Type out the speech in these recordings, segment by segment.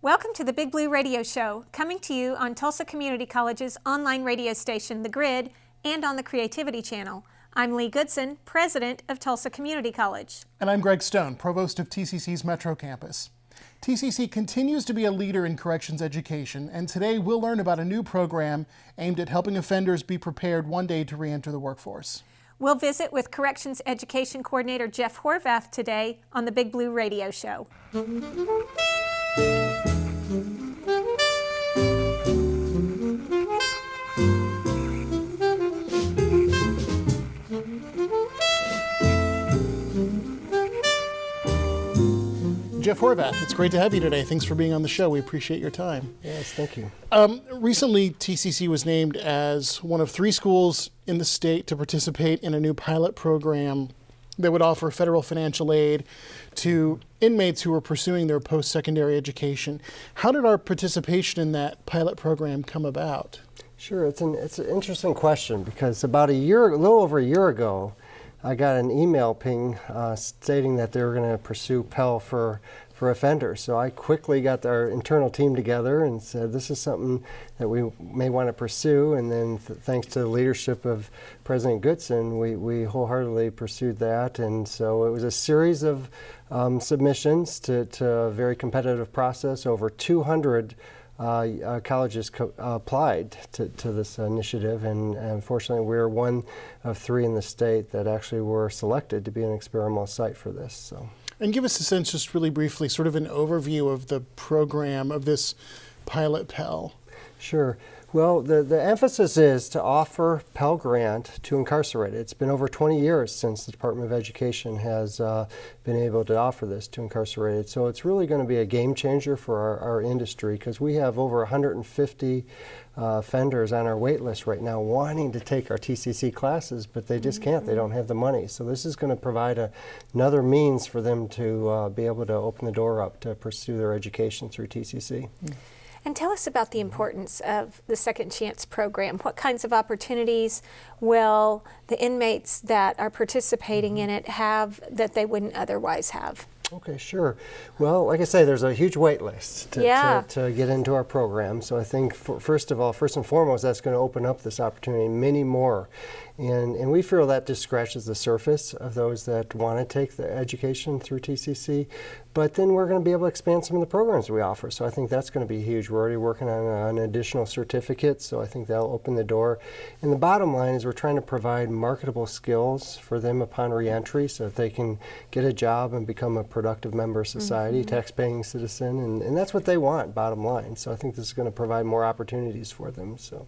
Welcome to the Big Blue Radio Show, coming to you on Tulsa Community College's online radio station, The Grid, and on the Creativity Channel. I'm Lee Goodson, president of Tulsa Community College. And I'm Greg Stone, provost of TCC's Metro Campus. TCC continues to be a leader in corrections education, and today we'll learn about a new program aimed at helping offenders be prepared one day to re-enter the workforce. We'll visit with Corrections Education Coordinator Jeff Horvath today on the Big Blue Radio Show. Jeff Horvath, it's great to have you today. Thanks for being on the show. We appreciate your time. Yes, thank you. Recently, TCC was named as one of 3 schools in the state to participate in a new pilot program that would offer federal financial aid to inmates who are pursuing their post-secondary education. How did our participation in that pilot program come about? Sure, it's an interesting question because about a little over a year ago, I got an email ping stating that they were going to pursue Pell for offenders. So I quickly got our internal team together and said, this is something that we may want to pursue. And then thanks to the leadership of President Goodson, we wholeheartedly pursued that. And so it was a series of submissions to a very competitive process. Over 200 colleges applied to this initiative, and unfortunately we're one of 3 in the state that actually were selected to be an experimental site for this. So. And give us a sense, just really briefly, sort of an overview of the program of this pilot Pell. Sure. Well, the emphasis is to offer Pell Grant to incarcerated. It's been over 20 years since the Department of Education has been able to offer this to incarcerated. So it's really going to be a game changer for our industry because we have over 150 offenders on our wait list right now wanting to take our TCC classes, but they just can't. They don't have the money. So this is going to provide another means for them to be able to open the door up to pursue their education through TCC. And tell us about the importance of the Second Chance program. What kinds of opportunities will the inmates that are participating in it have that they wouldn't otherwise have? Okay, sure. Well, like I say, there's a huge wait list to get into our program. So I think, first and foremost, that's going to open up this opportunity, many more. And we feel that just scratches the surface of those that want to take the education through TCC. But then we're going to be able to expand some of the programs we offer. So I think that's going to be huge. We're already working on an additional certificate, so I think that'll open the door. And the bottom line is we're trying to provide marketable skills for them upon reentry so that they can get a job and become a productive member of society, tax-paying citizen. And that's what they want, bottom line. So I think this is going to provide more opportunities for them. So.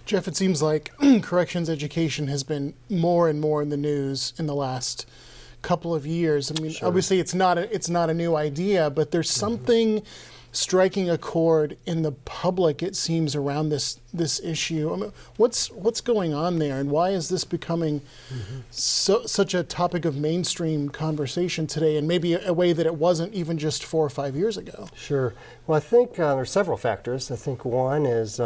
Jeff, it seems like corrections education has been more and more in the news in the last couple of years. I mean, obviously it's not a new idea, but there's something striking a chord in the public, it seems, around this issue. I mean, what's going on there, and why is this becoming such a topic of mainstream conversation today, and maybe a way that it wasn't even just 4 or 5 years ago? Sure. Well, I think there's several factors. I think one is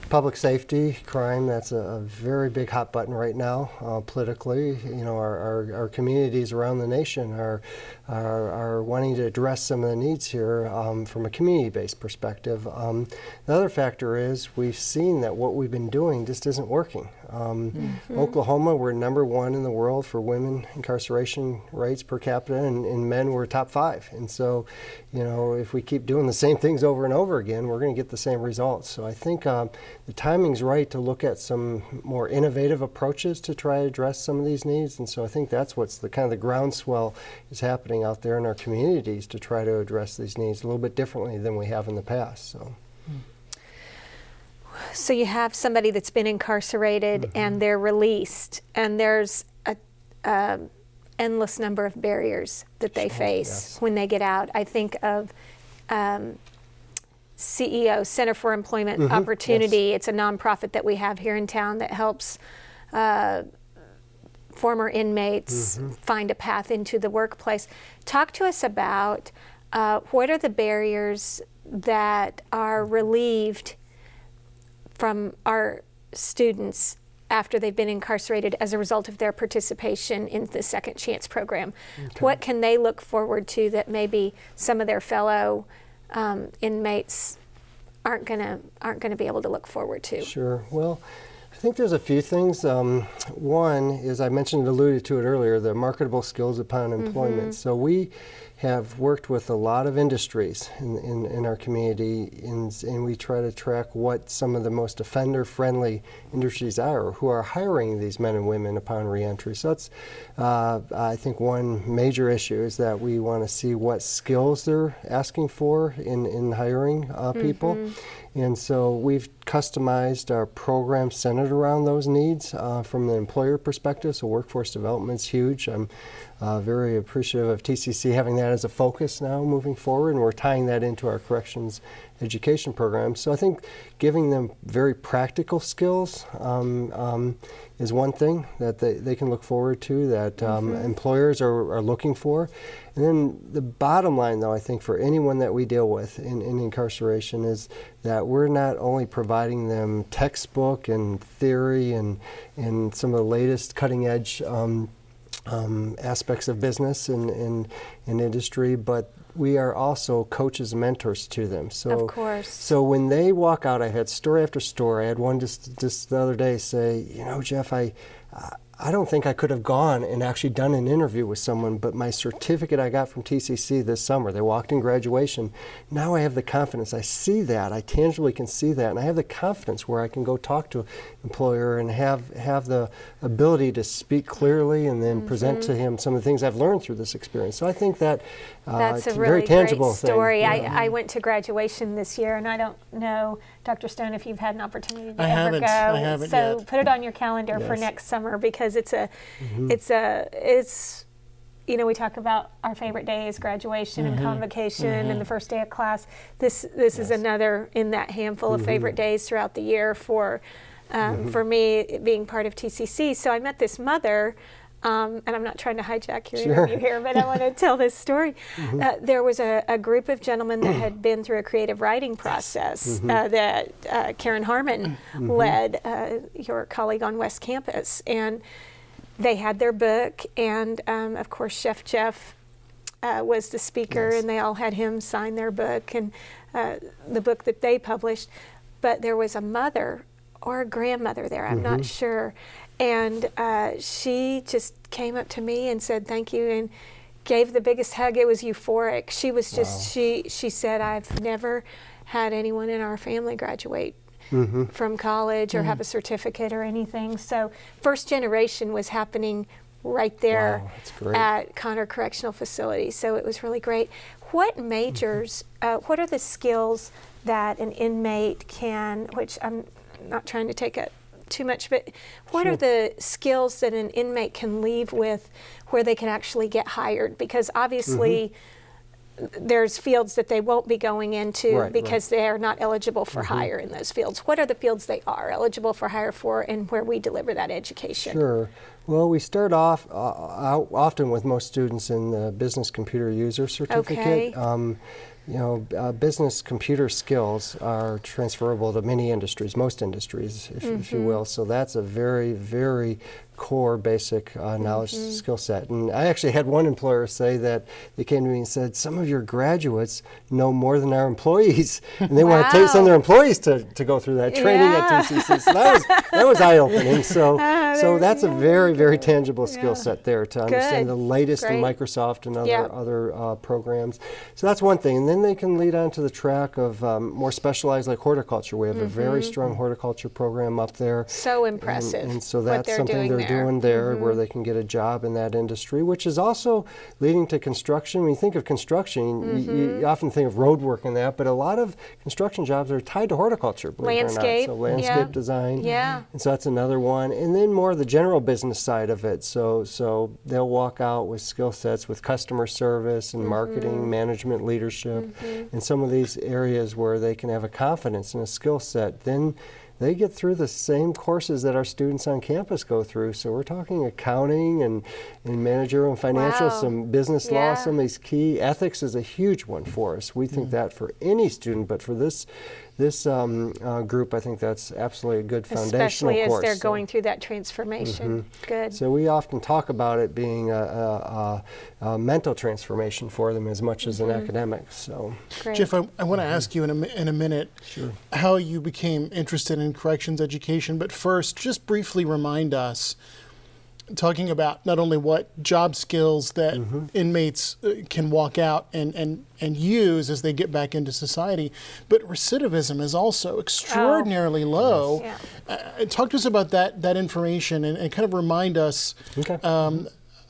public safety, crime. That's a very big hot button right now politically. You know, our communities around the nation are wanting to address some of the needs here from a community-based perspective. The other factor is we've seen that what we've been doing just isn't working. Oklahoma, we're #1 in the world for women incarceration rates per capita, and men we're top 5. And so, you know, if we keep doing the same things over and over again, we're going to get the same results. So I think the timing's right to look at some more innovative approaches to try to address some of these needs. And so I think that's what's the kind of the groundswell is happening out there in our communities to try to address these needs a little bit differently than we have in the past. So you have somebody that's been incarcerated and they're released, and there's a endless number of barriers that they face when they get out. I think of CEO, Center for Employment Opportunity. It's a nonprofit that we have here in town that helps former inmates find a path into the workplace. Talk to us about what are the barriers that are relieved from our students after they've been incarcerated as a result of their participation in the Second Chance program. Okay. What can they look forward to that maybe some of their fellow inmates aren't gonna be able to look forward to? Sure. Well, I think there's a few things. One is, I alluded to it earlier, the marketable skills upon employment. So we have worked with a lot of industries in our community, and we try to track what some of the most offender-friendly industries are, who are hiring these men and women upon reentry. So that's, I think, one major issue, is that we want to see what skills they're asking for in hiring people. And so we've customized our program centered around those needs from the employer perspective. So workforce development's huge. I'm very appreciative of TCC having that as a focus now moving forward, and we're tying that into our corrections education program. So I think giving them very practical skills is one thing that they can look forward to, that employers are looking for. And then the bottom line, though, I think for anyone that we deal with in incarceration, is that we're not only providing them textbook and theory and some of the latest cutting edge aspects of business and industry, but we are also coaches and mentors to them. So, of course. So when they walk out, I had story after story. I had one just the other day say, Jeff, I don't think I could have gone and actually done an interview with someone, but my certificate I got from TCC this summer, they walked in graduation. Now I have the confidence. I see that. I tangibly can see that. And I have the confidence where I can go talk to an employer and have the ability to speak clearly and then present to him some of the things I've learned through this experience. So I think that that's it's a really very tangible great story. thing. I went to graduation this year, and I don't know, Dr. Stone, if you've had an opportunity to I ever haven't. go. I haven't so yet. put it on your calendar for Yes. next summer, because it's we talk about our favorite day is graduation and convocation and the first day of class. This is another in that handful of favorite days throughout the year for me, being part of TCC. So I met this mother. And I'm not trying to hijack your interview here, but I want to tell this story. There was a group of gentlemen that had been through a creative writing process that Karen Harmon led, your colleague on West Campus. And they had their book, and of course Chef Jeff was the speaker, and they all had him sign their book and the book that they published. But there was a mother or a grandmother there, I'm not sure. And she just came up to me and said thank you and gave the biggest hug. It was euphoric. She was just, she said, I've never had anyone in our family graduate from college or have a certificate or anything. So first generation was happening right there at Connor Correctional Facility. So it was really great. What majors, what are the skills that an inmate can, which I'm not trying to take up too much, but what are the skills that an inmate can leave with where they can actually get hired? Because obviously there's fields that they won't be going into because they are not eligible for hire in those fields. What are the fields they are eligible for hire for, and where we deliver that education? Sure. Well, we start off often with most students in the business computer user certificate. Business computer skills are transferable to many industries, most industries, if you will. So that's a very, very core basic knowledge skill set. And I actually had one employer say that they came to me and said, some of your graduates know more than our employees, and they want to send their employees to go through that training at TCC. So that was eye-opening. So that's a very, very tangible skill set there, to understand the latest in Microsoft and other programs. So that's one thing. And then they can lead on to the track of more specialized, like horticulture. We have a very strong horticulture program up there. So impressive. And so that's something they're doing there, where they can get a job in that industry, which is also leading to construction. When you think of construction, you often think of road work and that, but a lot of construction jobs are tied to horticulture, believe it or not. So landscape design. And so that's another one. And then more of the general business side of it. So they'll walk out with skill sets with customer service and marketing, management, leadership, and some of these areas where they can have a confidence and a skill set. Then they get through the same courses that our students on campus go through. So we're talking accounting and managerial and financial, some business law, some of these key ethics is a huge one for us. We think that for any student, but for this this group, I think that's absolutely a good foundational Especially as course. they're going through that transformation. Good. So we often talk about it being a mental transformation for them as much as an academic. So, Great. Jeff, I want to ask you in a minute how you became interested in corrections education, but first, just briefly remind us, talking about not only what job skills that inmates can walk out and use as they get back into society, but recidivism is also extraordinarily low. Yeah. Talk to us about that information and kind of remind us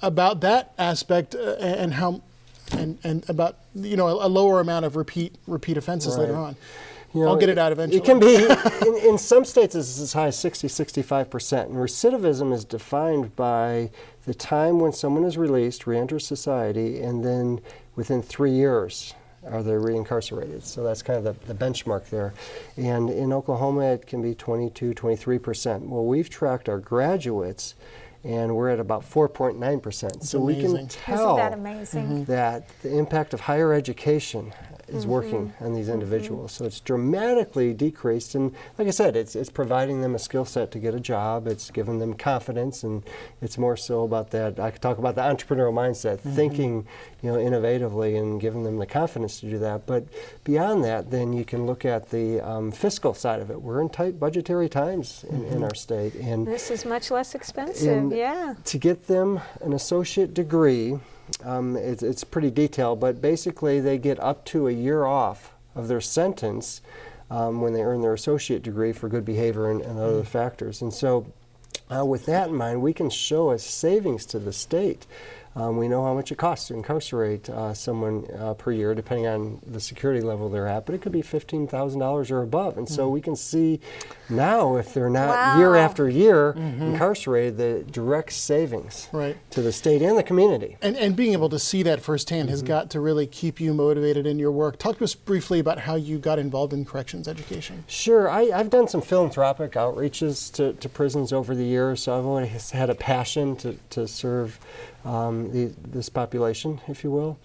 about that aspect and how and about a lower amount of repeat offenses later on. I'll get it out eventually. It can be, in some states, it's as high as 60-65%. And recidivism is defined by the time when someone is released, reenters society, and then within 3 years are they reincarcerated. So that's kind of the benchmark there. And in Oklahoma, it can be 22-23%. Well, we've tracked our graduates, and we're at about 4.9%. So we can tell Isn't that amazing? that the impact of higher education is working on these individuals. So it's dramatically decreased, and like I said, it's providing them a skill set to get a job, it's giving them confidence, and it's more so about that. I could talk about the entrepreneurial mindset, thinking innovatively and giving them the confidence to do that. But beyond that, then you can look at the fiscal side of it. We're in tight budgetary times in our state. And This is much less expensive, yeah. to get them an associate degree, it's pretty detailed, but basically they get up to a year off of their sentence when they earn their associate degree for good behavior and other factors. And so with that in mind, we can show a savings to the state. We know how much it costs to incarcerate someone per year, depending on the security level they're at, but it could be $15,000 or above. And so we can see now, if they're not year after year incarcerated, the direct savings to the state and the community. And being able to see that firsthand has got to really keep you motivated in your work. Talk to us briefly about how you got involved in corrections education. Sure. I've done some philanthropic outreaches to prisons over the years, so I've always had a passion to serve this population, if you will.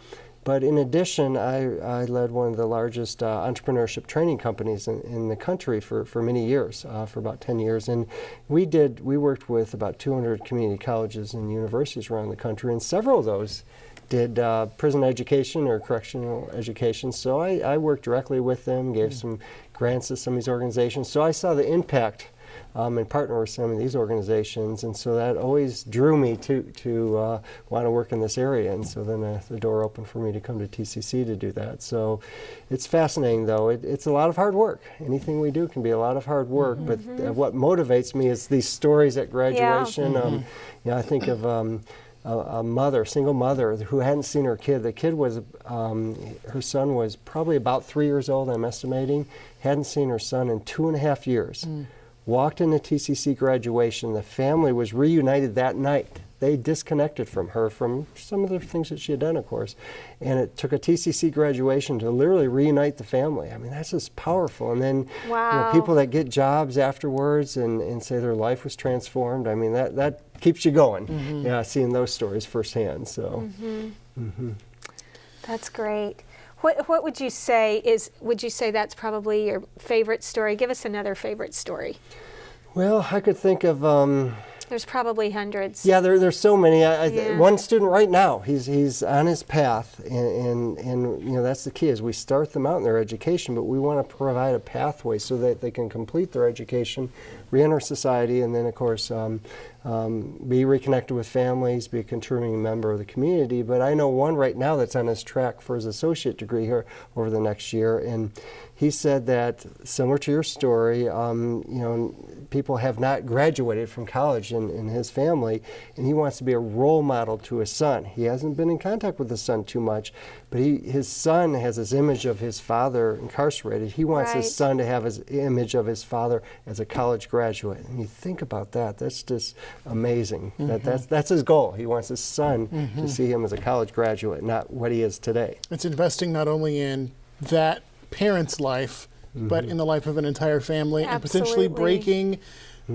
But in addition, I led one of the largest entrepreneurship training companies in the country for many years, for about 10 years. And we worked with about 200 community colleges and universities around the country, and several of those did prison education or correctional education. So I worked directly with them, gave some grants to some of these organizations. So I saw the impact and partner with some of these organizations, and so that always drew me to want to work in this area. And so then the door opened for me to come to TCC to do that. So it's fascinating, though. It's a lot of hard work. Anything we do can be a lot of hard work, but what motivates me is these stories at graduation. I think of a single mother who hadn't seen her kid. The kid was, her son was probably about 3 years old, I'm estimating, hadn't seen her son in 2.5 years. Walked into TCC graduation. The family was reunited that night. They disconnected from her from some of the things that she had done, of course. And it took a TCC graduation to literally reunite the family. I mean, that's just powerful. And then people that get jobs afterwards and say their life was transformed, I mean, that keeps you going, seeing those stories firsthand. So, That's great. What would you say would you say that's probably your favorite story? Give us another favorite story. Well, I could think of There's probably hundreds. Yeah, there's so many. One student right now, he's on his path, and that's the key, is we start them out in their education, but we want to provide a pathway so that they can complete their education, re-enter society, and then of course be reconnected with families, be a contributing member of the community. But I know one right now that's on his track for his associate degree here over the next year, and he said that, similar to your story, people have not graduated from college in his family, and he wants to be a role model to his son. He hasn't been in contact with his son too much, but his son has this image of his father incarcerated. He wants his son to have his image of his father as a college graduate. And you think about that, that's just amazing. That's his goal. He wants his son to see him as a college graduate, not what he is today. It's investing not only in that parent's life, but in the life of an entire family, and potentially breaking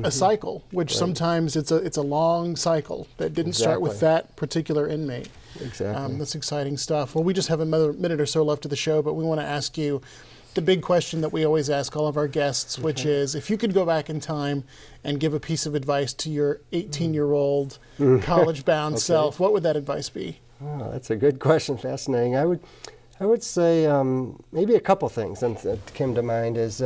a cycle, which sometimes it's a long cycle that didn't start with that particular inmate. Exactly. That's exciting stuff. Well, we just have another minute or so left of the show, but we want to ask you, the big question that we always ask all of our guests, which is, if you could go back in time and give a piece of advice to your 18-year-old college-bound self, what would that advice be? Oh, that's a good question. Fascinating. I would say maybe a couple things that came to mind is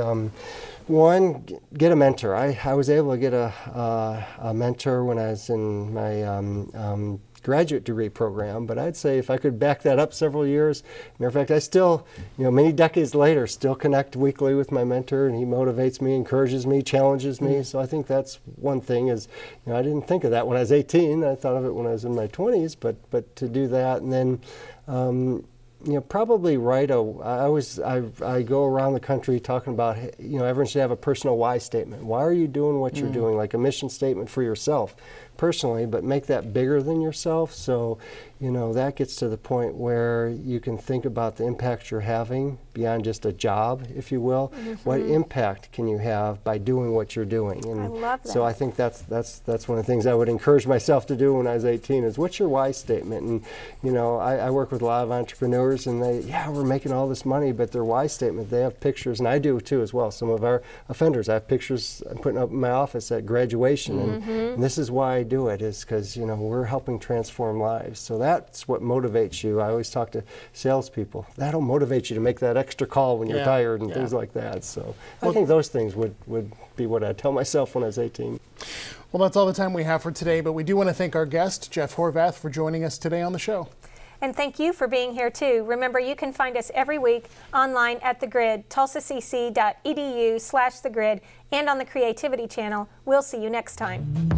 one, get a mentor. I was able to get a mentor when I was in my graduate degree program, but I'd say if I could back that up several years, matter of fact, I still, many decades later, still connect weekly with my mentor, and he motivates me, encourages me, challenges me. So I think that's one thing is, I didn't think of that when I was 18. I thought of it when I was in my 20s, but to do that, and then probably write I go around the country talking about, everyone should have a personal why statement. Why are you doing what you're doing? Like a mission statement for yourself personally, but make that bigger than yourself. So, that gets to the point where you can think about the impact you're having beyond just a job, if you will. What impact can you have by doing what you're doing? And I love that. so I think that's one of the things I would encourage myself to do when I was 18 is, what's your why statement? And, I work with a lot of entrepreneurs, and we're making all this money, but their why statement, they have pictures, and I do too as well. Some of our offenders, I have pictures I'm putting up in my office at graduation, and this is why I do it, is because, we're helping transform lives. So that's what motivates you. I always talk to salespeople. That'll motivate you to make that extra call when you're tired and things like that. So I think those things would be what I tell myself when I was 18. Well, that's all the time we have for today, but we do want to thank our guest, Jeff Horvath, for joining us today on the show. And thank you for being here too. Remember, you can find us every week online at The Grid, tulsacc.edu/thegrid, and on the Creativity channel. We'll see you next time.